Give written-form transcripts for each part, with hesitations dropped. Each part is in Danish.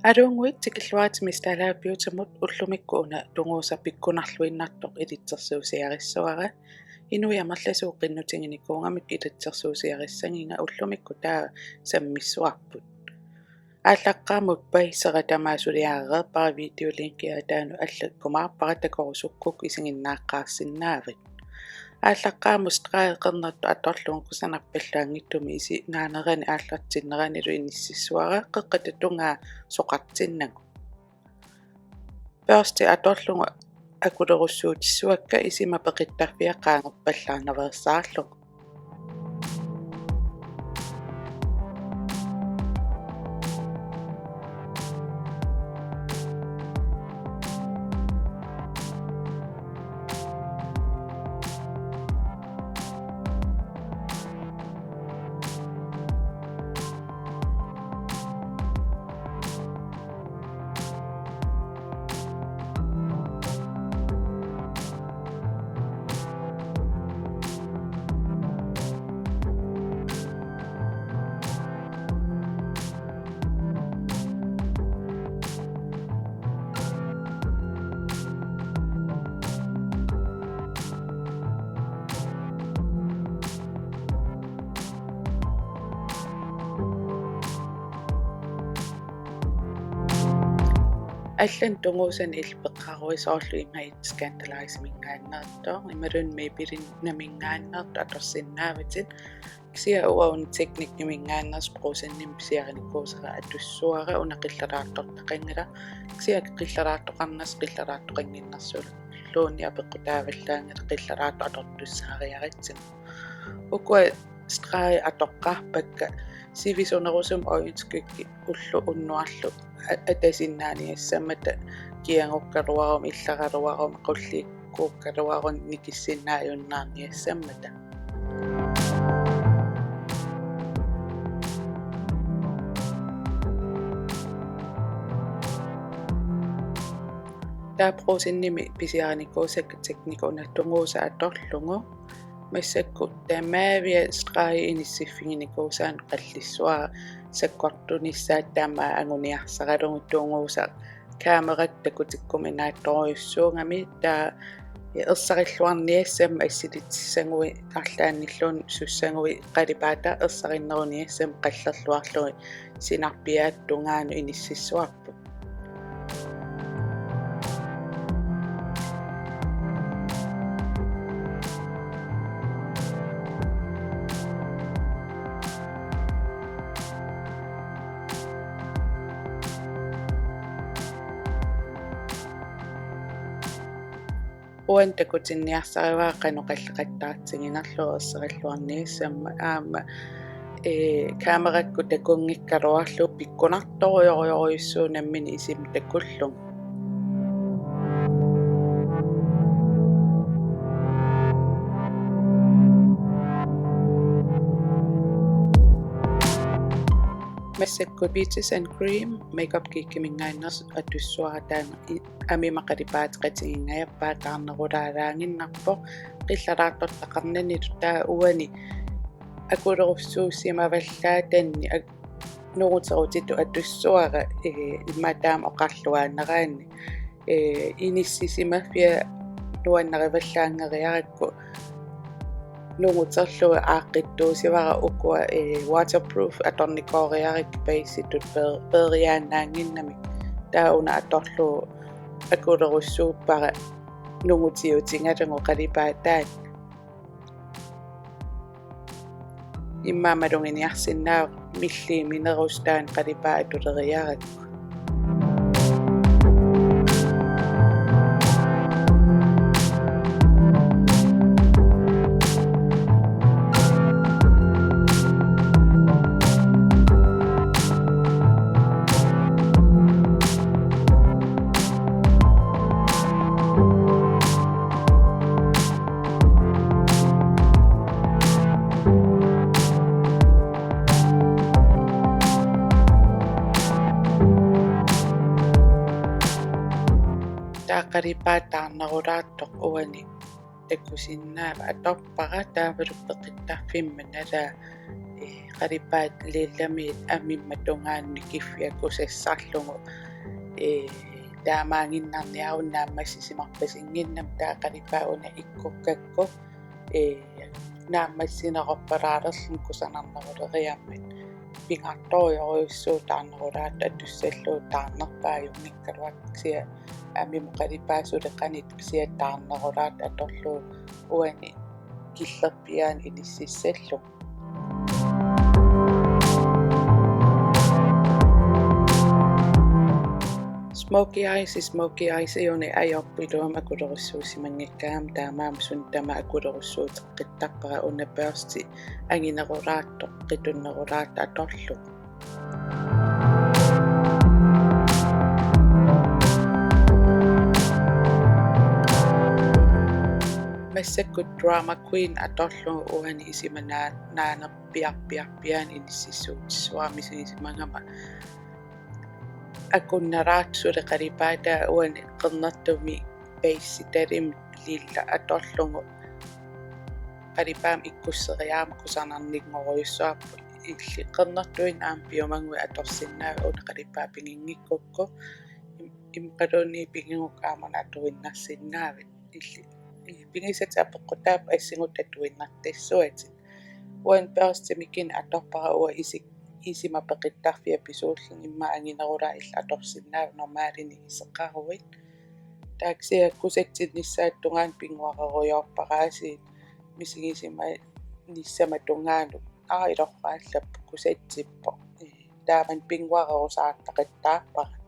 Aluanguit tikilluaatimistalaapiutamut ullumikkuuna tunguusapikkunarluinnartoq ilitsersuusiarissuara inuiamarlasuuq qinnutinginikuungamik ilitsersuusiarissanginga ullumikku taa sammissuarput ааллаққаамут паиссератамаасулиаареерпара видеолинкиа таану аллаккумаарпара такорусуккук исигиннааққаарсинаавит ааллаққаамус траеқернерту аторлуун кусанарпаллаангиттуми иси наанерани ааллартиннеранилу иниссиссуара қеққататунгаа соқартиннагу персти аторлунгу акулеруссуутиссуакка исима пеқиттарфиаққаангерпаллаарнаверсаарлу аллан тунгуусан илпеққаруисоорлу имаит скандалайсмингааннертоо ималун мейпилин намингааннерт аторсиннааватит ксиа уаун техник намингааннерс проусанним писиариникуусера атуссуара унақиллераартортақангала ксиа қиллераартоқарнас қиллераартоқангиннэрсула лууни апеққутааваллаангала қиллераарту атортуссаариаритсин укуа страи атоққарпакка сивисунерусум оюнскикки уллу уннуарлу атасиннааниассамата киангуккалуарум илларалуарум қулликкууккалуарун никиссиннааюннаарниассамата таапруусинними писиариникуусакка техникунаттунгууса аторлугу массакку тамаавиа страи иниссиффигиникуусаан қаллиссуара саккортуниссаат таамаа агуниарсаралугу тунгууса камерат такутиккуминаатторюссуугами таа ерсариллуарниассам ассилитсангуи арлаанниллуун суссангуи қалипаата ерсариннеруниассам қаллерлуарлуги синарпиаат тунгаану иниссиссуарпу уан такутинниарсариваа каноқаллеқаттаартигинерлу ерсериллуарниассамма аама камеракку такунгиккалуарлу пиккунарторуйоруйоруйуссуунаммини исим такуллун массакку peaches and cream makeup киккимингааннерс атуссуаратаана амимақалипаатеқатигингаяппаа таарнерулаалаангиннарпо қиллалаартортақарнани таа уани акулеруссууссимаваллаатанни нурутерутиту атуссуара иматаама оқарлуаанераанни иниссисимаффиа нуаннериваллаангериаракку нугутерлуа ааққиттуусивара укуа waterproof аторникоориарик бейситут периаанаангиннами тауна аторлу акулеруссууппара нугутиутингалангу қалипаатаат иммаамалунгиниарсиннаа милли минерустаан қалипаа тулериарак таақалипаатаарнерулаартоқ уани таккусиннаава аторпара таавалуппеқиттарфимманала qaripaat liillamit amimmatungaanni kiffiakusessarlugu taamaanginnarniarun naammassisimarpasinginnam taaqaripaa'una ikkukkakku naammassineqorpalaalerlum kusanarneruleriammat pingartorioruyussuu taarnerulaat atussalluut taarnerpaajungikkaluaksia amimoqalipaasuleqanit siataarnerulaat atorlu uani killerpiaan inississallu Smoky Ice iuni ajorpiluam akulerussuusimangikkaam taamaam sun tama akulerussuuteqqittaqqara unappeersti anginerulaatto qitunnerulaat atorlu Massakku drama queen atorlu uani naanerpiarpiarpiaan inississuutissuarmisingisimangama akunnaraatsulle qalipaata uani qernertumi bassitalim lilla atorlugu qalipaam ikkusseriaama kusarnarningoruyussuarpu illi qernertuin aampiumangui atorsinnaa una qalipaa pingingikkukku imqaluni pinginguk aamana atuinnarsinnaavat illi pingisataapeqqutaap assingut atuinnartassuatit uan peerstimikin atorpara ua isimapeqittarfia pisuullun imma anginerulaa illa atorsinnaa normaalini iseqqaruit taaksia kusatsinnissaattungaan pinguaqeruyorparaasi misingisima nissamatungaanu ilorraallappu kusatsippo taaman pinguaqerusaartaqattaarpara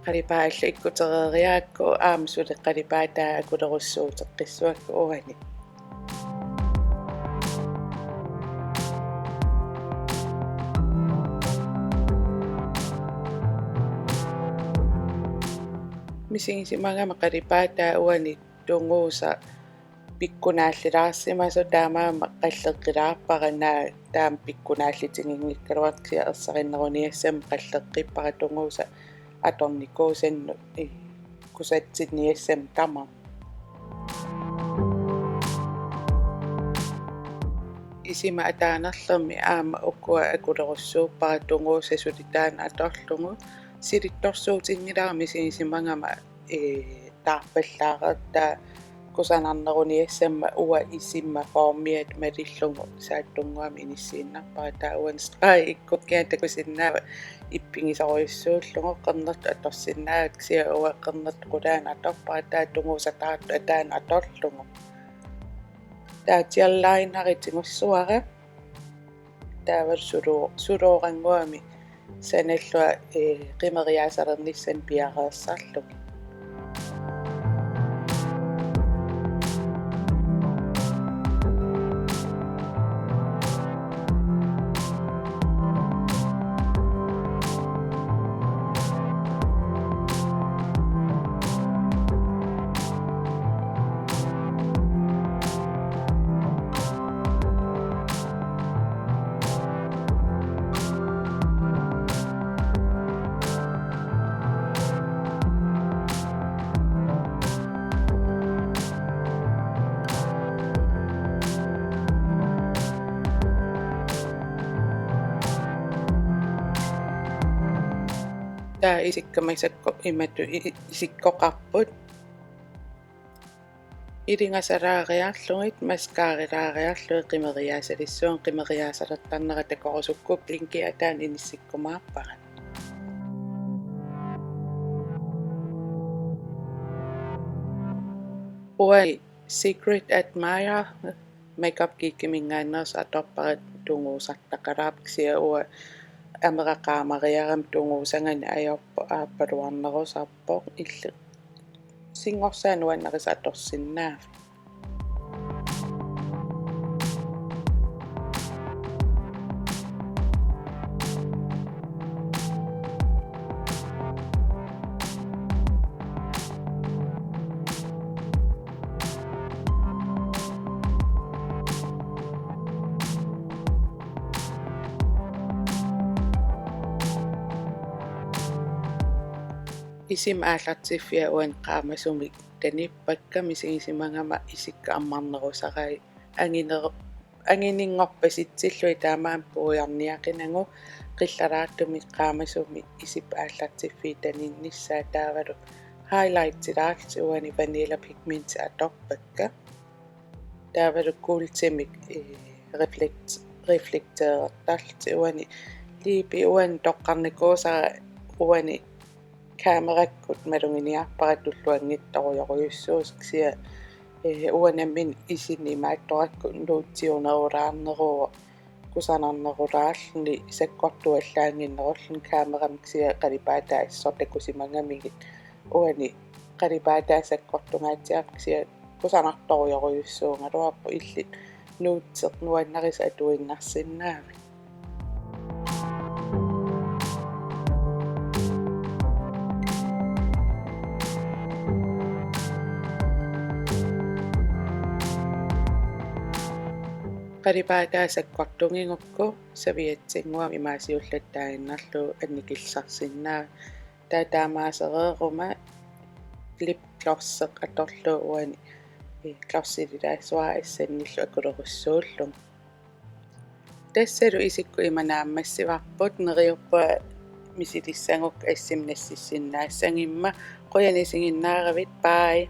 qalipaa illa ikkutereriaakku aamsulle qalipaataa akulerussuuteqqissuakku uani misingisimangama qalipaataa uani tunguusa pikkunaallilaarsimasu taamaama qalleqqilaarparanaa taam pikkunaallitingingikkaluartisia ersarinneruniassam qalleqqippara tunguusa atornikuusannu kusatsinniassam tama isima ataanerlermi aama ukkua akulerussuuppara tunguusa sulitaan atorlugu silittorsuutingilaarmi singisimangama taarpallaaqertaa kusanarneruniassamma uwa isimma formiat malillugu saattunguami inissiinnarpara taa uan strai ikkukkiatakusinnaava ippingisoruyussuullugu qernertu atorsinnaagat sia uwa qernertu qulaana atorpara taa tunguusataartu ataana atorlugu taatiallainaritingussuara taaval suluoranguami sanallua qimeriaasalernissan piareersarlugu taa isikkamaisakko imatu isikkoqarput ilingasalaariarlugit maskaarilaariarlugi qimeriaasalissuun qimeriaasalertarnera takorusukku linki ataan inissikkumaarparat uai secret admirer makeup kiikkimingaanneers atorparat tunguusartaqalaapiksia ua амеракаамариарам тунгуусангани аёрпо ааппалуарнерусарпоқ илли сингорсаануаннерис аторсиннаав isim aallartiffia uan qaamasumik tanippakka misigisimangama isikka ammarnerusaqai angininngorpasitsillui taamaam puujarniaqinangu qillaraatumi qaamasumi isip aallartiffii taninnissaa taavalu highlightsilaarti uani vanilla pigment atorpakka taavalu kuultimik reflekteertarti uani liipi uan toqqarnikuusara uani kaamerakkut malunginiarparatulluangittorioruyussuusiksia uanammin isinni maattorakkut nuutsiunerulaarneruu kusanarnerulaarluni sakkortuallaanginnerullu kaameramiksia qalipaataa issortakusimangamigit uani qalipaataa sakkortungaatsiarpiksia kusanartorioruyussuungaluarpu illit nuutseq nuannaris atuinnarsinnaari qalipaataa sakkortungingukku saviatsinguam imaasiullattaaginnarlu annikillarsinnaa taataamaasereeruma lip glosseq atorlu uani glossililaasuaa issannillu akulerussuullum tassalu isikku imanaammassivarput neriuppa misilissanguk assimnassissinnaasangimma qoyanisiginnaaravit bye